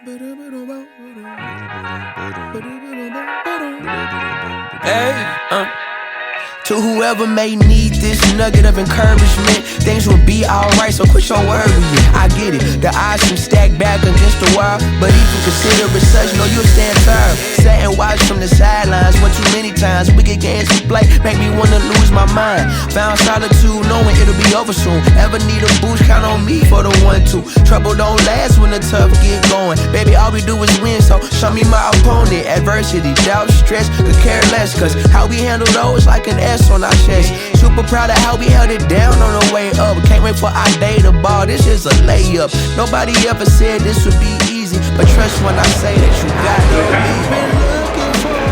Hey, to whoever may need this nugget of encouragement, things will be alright, so quit your worry. I get it, the odds can stack back against the wall, but even consider it such, no, you'll stand firm. Sat and watch from the sidelines one too many times. Wicked games we play make me wanna lose my mind. Found solitude knowing it'll be over soon. Ever need a boost, count on me for the 1-2. Trouble don't last when the tough get going. Baby, all we do is win, so show me my opponent. Adversity, doubt, stress, could care less, cause how we handle those like an S on our chest. Super proud of how we held it down on the way up. Can't wait for our day to ball, this is a layup. Nobody ever said this would be easy, but trust when I say that you got it. Been looking for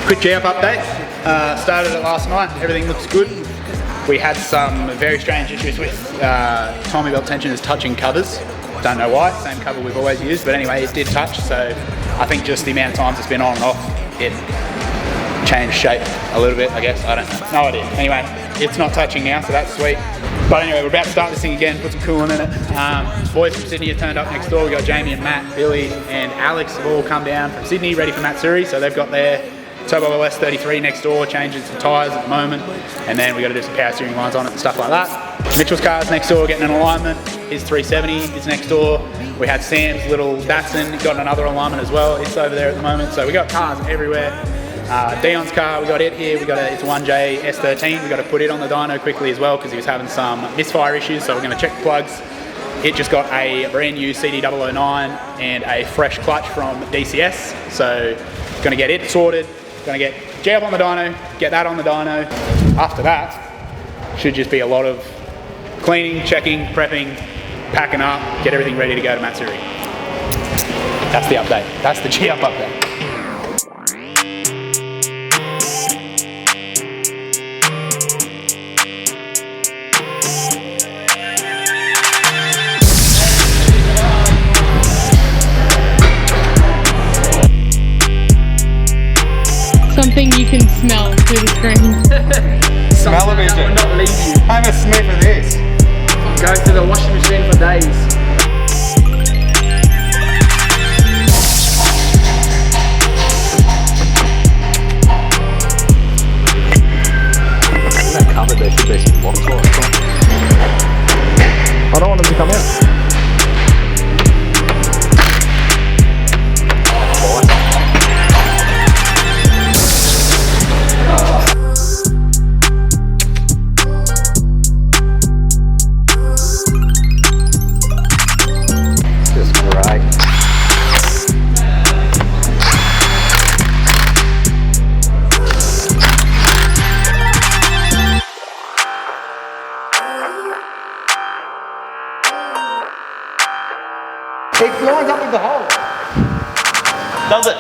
Quick GHEEUP update. Started it last night. Everything looks good. We had some very strange issues with timing belt tensioners touching covers. Don't know why. Same cover we've always used, but anyway, it did touch. So I think just the amount of times it's been on and off, it changed shape a little bit. I guess I don't know. No idea. Anyway, it's not touching now, so that's sweet. But anyway, we're about to start this thing again. Put some coolant in it. Boys from Sydney have turned up next door. We got Jamie and Matt, Billy and Alex have all come down from Sydney, ready for Matsuri. So they've got their Turbo R33 next door, changing some tyres at the moment, and then we got to do some power steering lines on it and stuff like that. Mitchell's car's next door getting an alignment. His 370 is next door. We had Sam's little Datsun, got another alignment as well. It's over there at the moment. So we got cars everywhere. Dion's car, we got it here. It's a 1J S13. We got to put it on the dyno quickly as well because he was having some misfire issues. So we're going to check the plugs. It just got a brand new CD009 and a fresh clutch from DCS. So going to get it sorted. Going to get GHEEUP on the dyno, get that on the dyno. After that, should just be a lot of cleaning, checking, prepping, packing up, get everything ready to go to Matsuri. That's the update. That's the GHEEUP update. Something you can smell through the screen. Smell of it. I will not leave you. I'm a sniff of this. Go to the washing machine for days. In that cupboard there should be some blocks on it. I don't want them to come out. It lines up with the hole. Does it?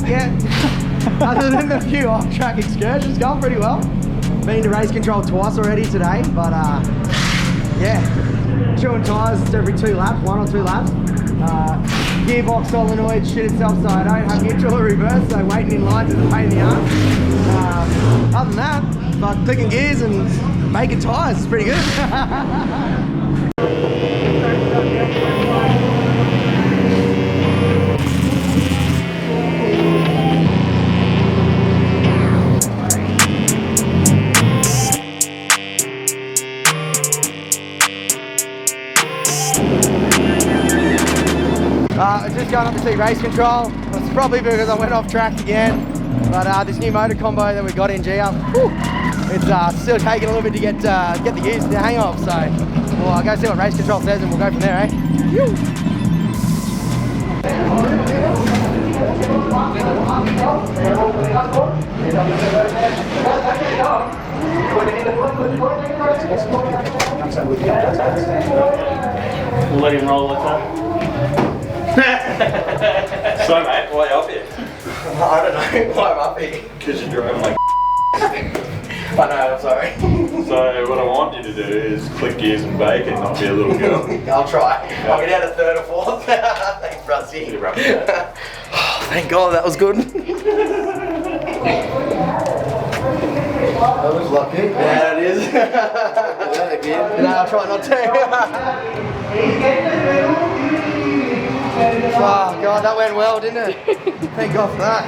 Yeah. Other than the few off-track excursions, going pretty well. Been to race control twice already today, but yeah, chewing tyres every 2 laps, 1 or 2 laps. Gearbox solenoid shit itself, so I don't have neutral or reverse, so waiting in lines is a pain in the ass. Other than that, but clicking gears and making tyres is pretty good. Just going up to see race control. It's probably because I went off track again. But this new motor combo that we got in GEEUP, it's still taking a little bit to get the use the hang of. So well, I'll go see what race control says and we'll go from there, eh? We'll let him roll like that. So mate, why are you up here? I don't know why I'm up here. Because you're driving like I know, I'm sorry. So what I want you to do is click gears and bake and not be a little girl. I'll try. I'll get out of 3rd or 4th. Thanks, Rusty. Thank God, that was good. That was lucky. Yeah, it is. No, I'll try not to. Oh God, that went well, didn't it? Thank God for that.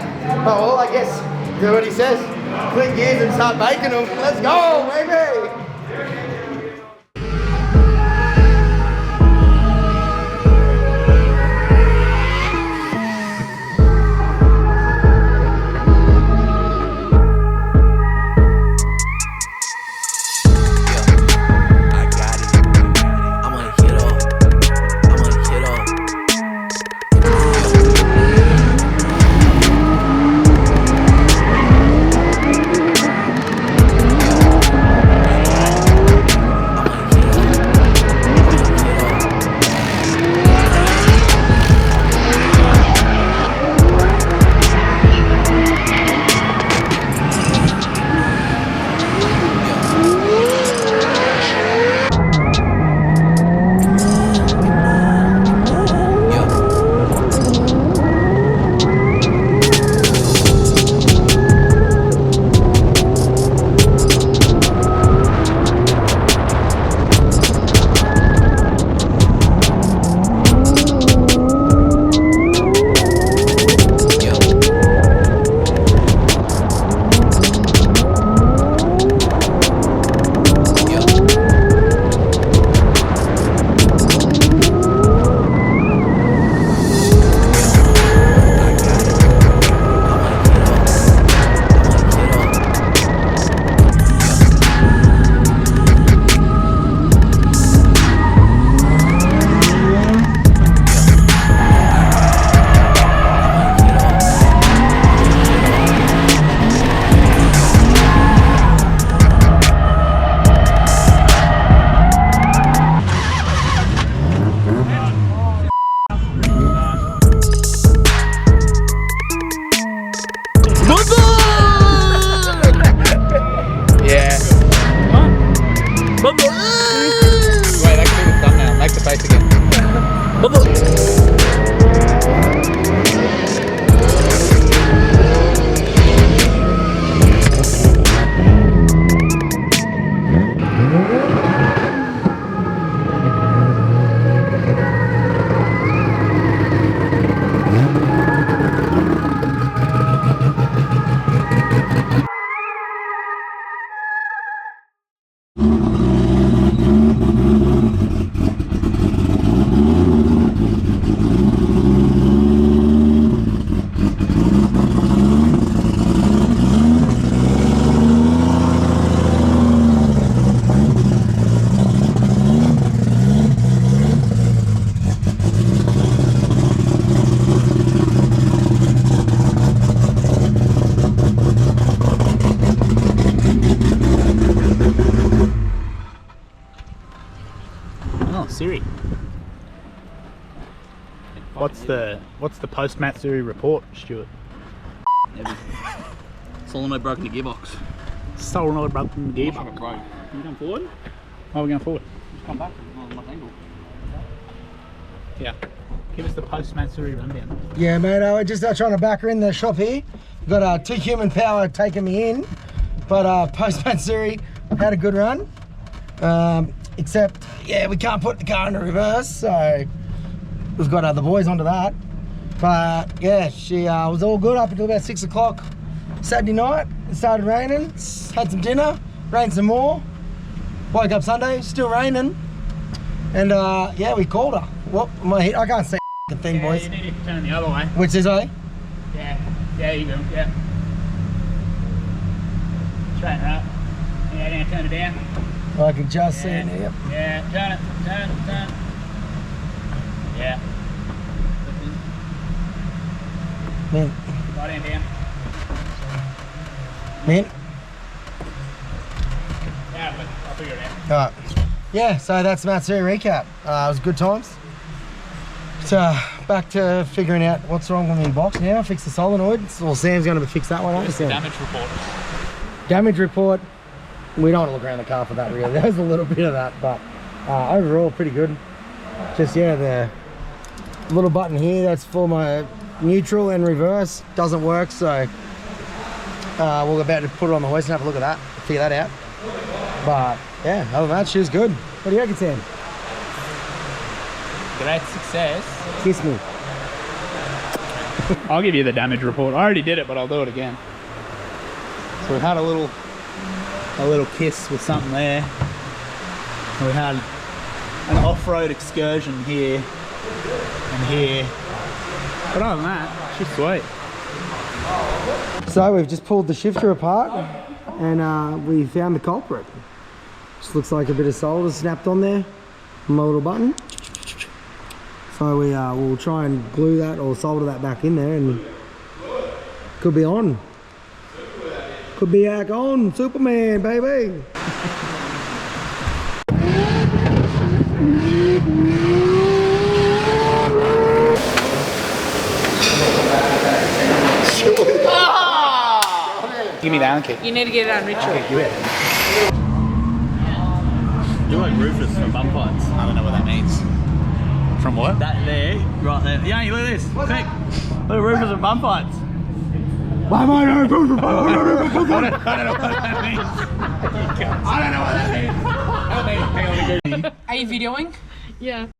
Oh well, I guess do what he says. Click gears and start making them. Let's go, baby! Matsuri. What's the post Matsuri report, Stuart? Solenoid broken the gearbox. Solenoid broken the gearbox. Broke. You come forward? Oh, we're going forward. Just come back. My angle. Yeah. Give us the post Matsuri rundown. Yeah, mate, I was just trying to back her in the shop here. Got 2 human power taking me in, but post Matsuri had a good run. Except, yeah, we can't put the car into reverse, so we've got the boys onto that. But yeah, she was all good up until about 6 o'clock Saturday night. It started raining, had some dinner, rained some more. Woke up Sunday, still raining. And yeah, we called her. Well, I can't see the thing, boys. You need to turn the other way. Which is way? Yeah. Yeah, you do. Yeah. Straighten her up. Yeah, now turn it down. I can just see it now. Yep. Yeah, turn it. Turn. Yeah. Man. Right hand down. Man. Yeah, but I'll figure it out. Alright. Yeah, so that's Matsuri recap. It was good times. So back to figuring out what's wrong with my box now. Fix the solenoid. Well, Sam's going to fix that one. Where's the damage report? Damage report. We don't want to look around the car for that really. There's a little bit of that, but overall pretty good. Just yeah, the little button here that's for my neutral and reverse doesn't work, so we're about to put it on the hoist and have a look at that, figure that out. But yeah, other than that, she was good. What do you reckon, Sam? Great success. Kiss me. I'll give you the damage report. I already did it, but I'll do it again. So we've had a little kiss with something there. We had an off-road excursion here and here. But other than that, she's sweet. So we've just pulled the shifter apart and we found the culprit. Just looks like a bit of solder snapped on there on my little button. So we will try and glue that or solder that back in there and could be on. Could be back on, Superman, baby. Give me the Allen key. You need to get it on Richard. Okay, give it. You're like Rufus from Bum Fights. I don't know what that means. From what? That there, right there. Yeah, look at this. Quick. Look at Rufus from Bum Fights. I don't know what that means. I don't know what that means. Are you videoing? Yeah.